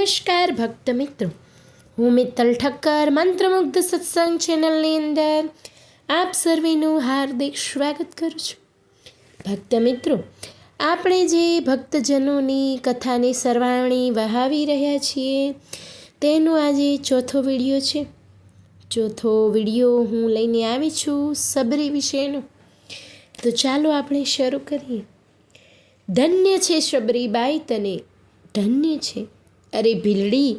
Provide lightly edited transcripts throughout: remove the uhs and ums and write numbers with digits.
નમસ્કાર ભક્ત મિત્રો, હું મિત્તલ ઠક્કર મંત્રમુગ્ધ સત્સંગ ચેનલની અંદર આપ સર્વેનું હાર્દિક સ્વાગત કરું છું. ભક્ત મિત્રો, આપણે જે ભક્તજનોની કથાની સરવાણી વહાવી રહ્યા છીએ તેનો આજે ચોથો વિડીયો છે. ચોથો વિડીયો હું લઈને આવી છું સબરી વિશેનો. તો ચાલો આપણે શરૂ કરીએ. ધન્ય છે શબરીબાઈ તને, ધન્ય છે. અરે ભીલડી,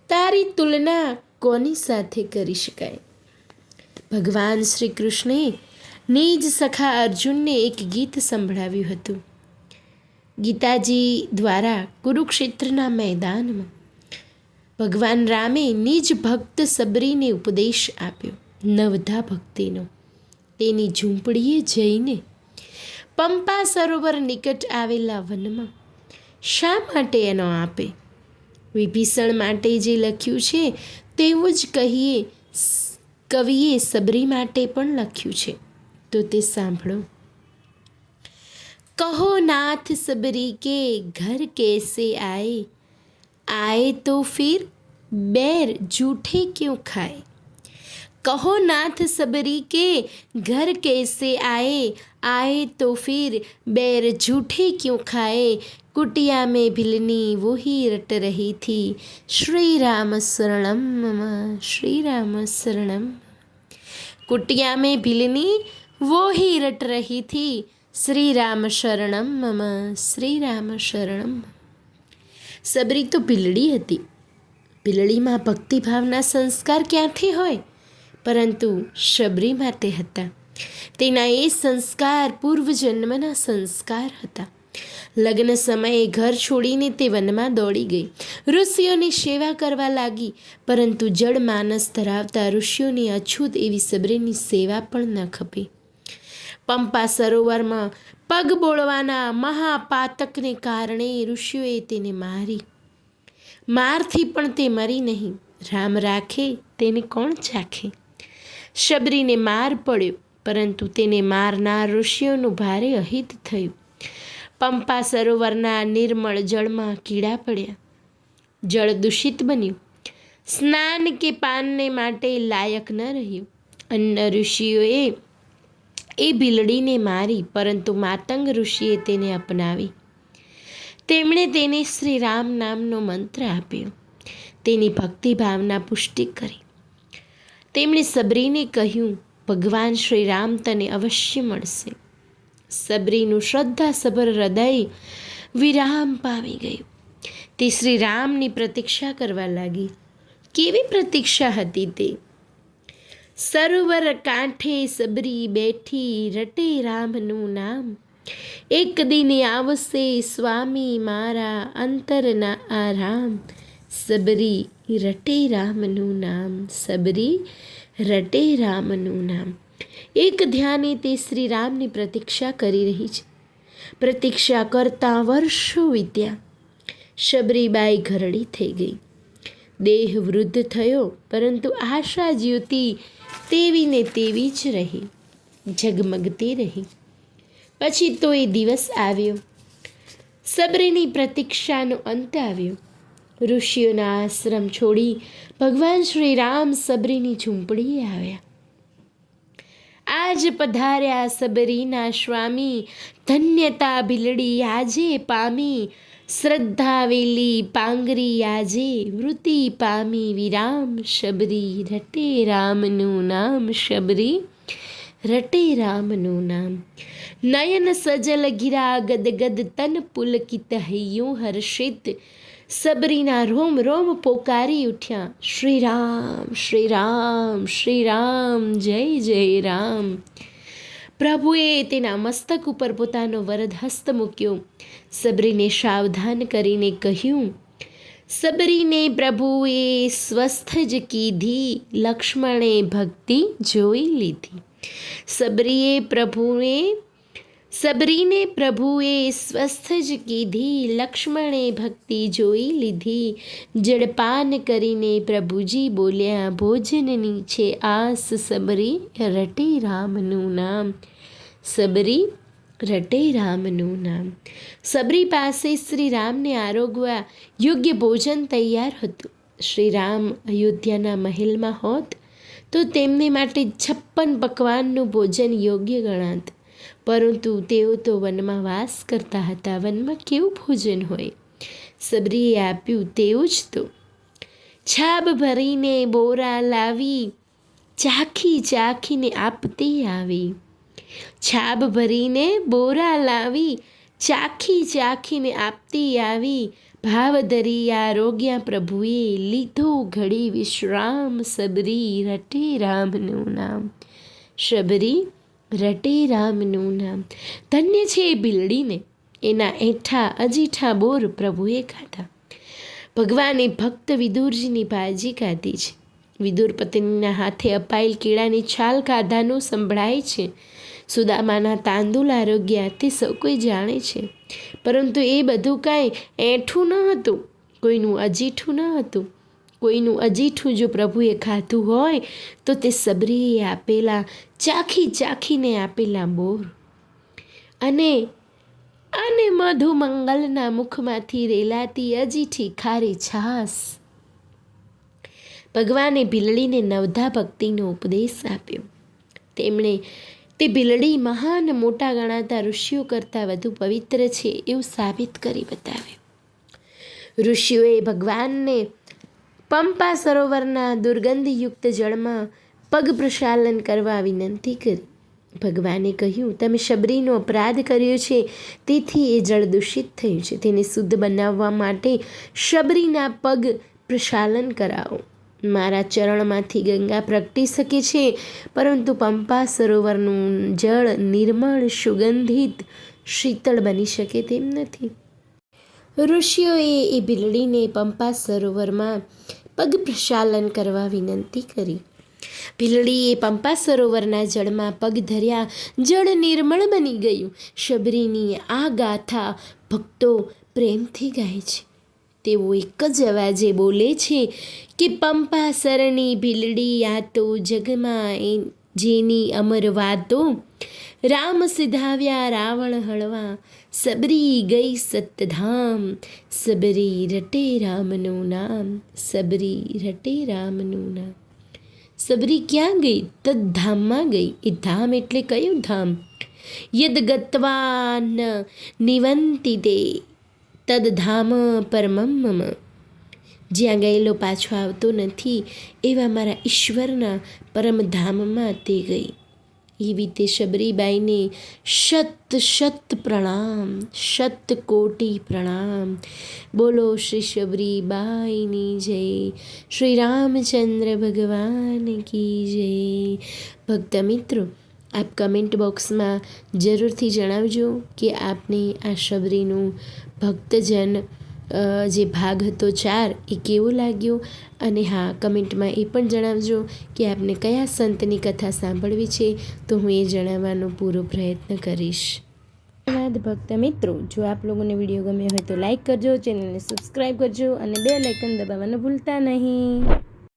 તારી તુલના કોની સાથે કરી શકાય? ભગવાન શ્રી કૃષ્ણે નિજ સખા અર્જુનને એક ગીત સંભળાવ્યું હતું. ગીતાજી દ્વારા કુરુક્ષેત્રના મેદાનમાં ભગવાન રામે નિજ ભક્ત સબરીને ઉપદેશ આપ્યો, નવધા ભક્તિનો. તેની ઝૂંપડીએ જઈને પંપા સરોવર નિકટ આવેલા વનમાં શા માટે એનો આપે? વિભીષણ માટે જે લખ્યું છે તેવું જ કવિએ સબરી માટે પણ લખ્યું છે. તો તે સાંભળો. કહો નાથ સબરી કે ઘર कैसे आए, आए तो फिर बैर जूठे क्यों खाए? कहो नाथ सबरी के घर कैसे आए, आए तो फिर बैर झूठे क्यों खाए? कुटिया में भिलनी वो ही रट रही थी, श्री राम शरणम मम, श्री राम शरणम. कुटिया में भिलनी वो ही रट रही थी, श्री राम शरणम मम, श्री राम शरणम. સબરી તો ભીલડી હતી. ભીલડીમાં ભક્તિભાવના સંસ્કાર ક્યાંથી હોય? પરંતુ શબરી માટે હતા. તેના એ સંસ્કાર પૂર્વજન્મના સંસ્કાર હતા. લગ્ન સમયે ઘર છોડીને તે વનમાં દોડી ગઈ. ઋષિઓની સેવા કરવા લાગી, પરંતુ જળ માનસ ધરાવતા ઋષિઓની અછૂત એવી સબરીની સેવા પણ ન ખપી. પંપા સરોવરમાં પગ બોળવાના મહાપાતકને કારણે ઋષિઓએ તેને મારી. મારથી પણ તે મરી નહીં. રામ રાખે તેને કોણ ચાખે? શબરીને માર પડ્યો, પરંતુ તેને મારનાર ઋષિઓનું ભારે અહિત થયું. પંપા સરોવરના નિર્મળ જળમાં કીડા પડ્યા. જળ દૂષિત બન્યું. સ્નાન કે પાનને માટે લાયક ન રહ્યું. અન્ય ઋષિઓએ એ ભીલડીને મારી, પરંતુ માતંગ ઋષિએ તેને અપનાવી. તેમણે તેને શ્રી રામ નામનો મંત્ર આપ્યો. તેની ભક્તિભાવના પુષ્ટિ કરી. તેમણે સબરીને કહ્યું, ભગવાન શ્રી રામ તને અવશ્ય મળશે. સબરીનું શ્રદ્ધાસભર હૃદય વિરામ પામી ગયું. તે શ્રી રામની પ્રતીક્ષા કરવા લાગી. કેવી પ્રતીક્ષા હતી તે! સરોવર કાંઠે સબરી બેઠી, રટે રામનું નામ. એક દિને આવશે સ્વામી મારા અંતરના આરામ. સબરી રટે રામનું નામ, સબરી રટે રામનું નામ. એક ધ્યાને તે શ્રી રામની પ્રતીક્ષા કરી રહી છે. પ્રતીક્ષા કરતાં વર્ષો વીત્યા. શબરીબાઈ ઘરડી થઈ ગઈ. દેહ વૃદ્ધ થયો, પરંતુ આશા જ્યોતિ તેવી ને તેવી જ રહી, ઝગમગતી રહી. પછી તો એ દિવસ આવ્યો. સબરીની પ્રતીક્ષાનો અંત આવ્યો. ઋષિઓના આશ્રમ છોડી ભગવાન શ્રી રામ સબરીની ઝૂંપડીએ આવ્યા. આજ પધાર્યા સબરીના સ્વામી, ધન્યતા ભીલડી આજે પામી. શ્રદ્ધા વેલી પાંગરી આજે, વૃત્તિ પામી વિરામ. શબરી રટે રામનું નામ, શબરી રટે રામનું નામ. નયન સજલ ગિરા ગદગદ તન પુલકિત હૈયું હર્ષિત. સબરીના રોમ રોમ પોકારી ઉઠ્યા, શ્રી રામ શ્રી રામ શ્રી રામ, જય જય રામ. પ્રભુએ તેના મસ્તક ઉપર પોતાનો વરદ હસ્ત મૂક્યો. સબરીને સાવધાન કરીને કહ્યું, સબરીને પ્રભુએ સ્વસ્થ જ કીધી, લક્ષ્મણે ભક્તિ જોઈ લીધી. સબરીને પ્રભુએ સ્વસ્થ જ કીધી, લક્ષ્મણે ભક્તિ જોઈ લીધી. જળપાન કરીને પ્રભુજી બોલ્યા, ભોજનની છે આસ. સબરી રટે રામનું નામ, સબરી રટે રામનું નામ. સબરી પાસે શ્રી રામને આરોગવા યોગ્ય ભોજન તૈયાર હતું. શ્રી રામ અયોધ્યાના મહેલમાં હોત તો તેમને માટે 56 પકવાનનું ભોજન યોગ્ય ગણાત, પરંતુ તેઓ તો વનમાં વાસ કરતા હતા. વનમાં કેવું ભોજન હોય? સબરીએ આપ્યું તેવું જ તો. છાબ ભરીને બોરા લાવી, ચાખી ચાખીને આપતી આવી. છાબ ભરીને બોરા લાવી, ચાખી ચાખીને આપતી આવી. ભાવ ધરી આરોગ્યા પ્રભુએ, લીધો ઘડી વિશ્રામ. સબરી રટે રામનું નામ. સબરી રટે રામનું નામ. ધન્ય છે એ બિલડીને, એના એઠા અજીઠા બોર પ્રભુએ ખાધા. ભગવાને ભક્ત વિદુરજીની ભાજી ખાધી છે. વિદુર પત્નીના હાથે અપાયેલ કેળાની છાલ ખાધાનું સંભળાય છે. સુદામાના તાંદુલ આરોગ્યા તે સૌ કોઈ જાણે છે, પરંતુ એ બધું કાંઈ એઠું ન હતું, કોઈનું અજીઠું ન હતું. કોઈનું અજીઠું જો પ્રભુએ ખાધું હોય તો તે સબરીએ આપેલા, ચાખી ચાખીને આપેલા બોર અને મધુમંગલના મુખમાંથી રેલાતી અજીઠી ખારી છાસ. ભગવાને ભીલડીને નવધા ભક્તિનો ઉપદેશ આપ્યો. તેમણે તે ભીલડી મહાન મોટા ગણાતા ઋષિઓ કરતાં વધુ પવિત્ર છે એવું સાબિત કરી બતાવ્યું. ઋષિઓએ ભગવાનને પંપા સરોવરના દુર્ગંધયુક્ત જળમાં પગ પ્રક્ષાલન કરવા વિનંતી કરી. ભગવાને કહ્યું, તમે સબરીનો અપરાધ કર્યો છે, તેથી એ જળ દૂષિત થયું છે. તેને શુદ્ધ બનાવવા માટે સબરીના પગ પ્રક્ષાલન કરાવો. મારા ચરણમાંથી ગંગા પ્રગટી શકે છે, પરંતુ પંપા સરોવરનું જળ નિર્મળ, સુગંધિત, શીતળ બની શકે તેમ નથી. ઋષિઓએ એ ભીલડીને પંપા સરોવરમાં પગ પ્રક્ષાલન કરવા વિનંતી કરી. ભીલડીએ પંપા સરોવરના જળમાં પગ ધર્યા, જળ નિર્મળ બની ગયું. સબરીની આ ગાથા ભક્તો પ્રેમથી ગાય છે. તેઓ એક જ અવાજે બોલે છે કે પંપા સરની ભીલડી આ તો જગમાં જેની અમર વાતો. રામ સિધાવ્યા રાવણ હળવા, સબરી ગઈ સતધામ. સબરી રટે રામનું નામ. સબરી રટે રામનું નામ. સબરી ક્યાં ગઈ? તદ્ધામમાં ગઈ. એ ધામ એટલે કયું ધામ? યદ ગત્વા ન નિવંતિ તે તદ્ધામ પરમમ મમ. જ્યાં ગયેલો પાછો આવતો નથી એવા મારા ઈશ્વરના પરમધામમાં તે ગઈ. એવી તે સબરીબાઈને શત શત પ્રણામ, શત કોટી પ્રણામ. બોલો શ્રી સબરીબાઈની જય. શ્રી રામચંદ્ર ભગવાન કી જય. ભક્ત મિત્રો, આપ કમેન્ટ બોક્સમાં જરૂરથી જણાવજો કે આપને આ સબરીનું ભક્તજન જે ભાગ હતો 4 એ કેવો લાગ્યો. અને હા, કમેન્ટમાં એ પણ જણાવજો કે આપને કયા સંતની કથા સાંભળવી છે, તો હું એ જણાવવાનો પૂરો પ્રયત્ન કરીશ. ધન્યવાદ ભક્ત મિત્રો. જો આપ લોકોને વિડીયો ગમ્યો હોય તો લાઈક કરજો, ચેનલને સબસ્ક્રાઈબ કરજો અને બેલ આઇકન દબાવવાનું ભૂલતા નહીં.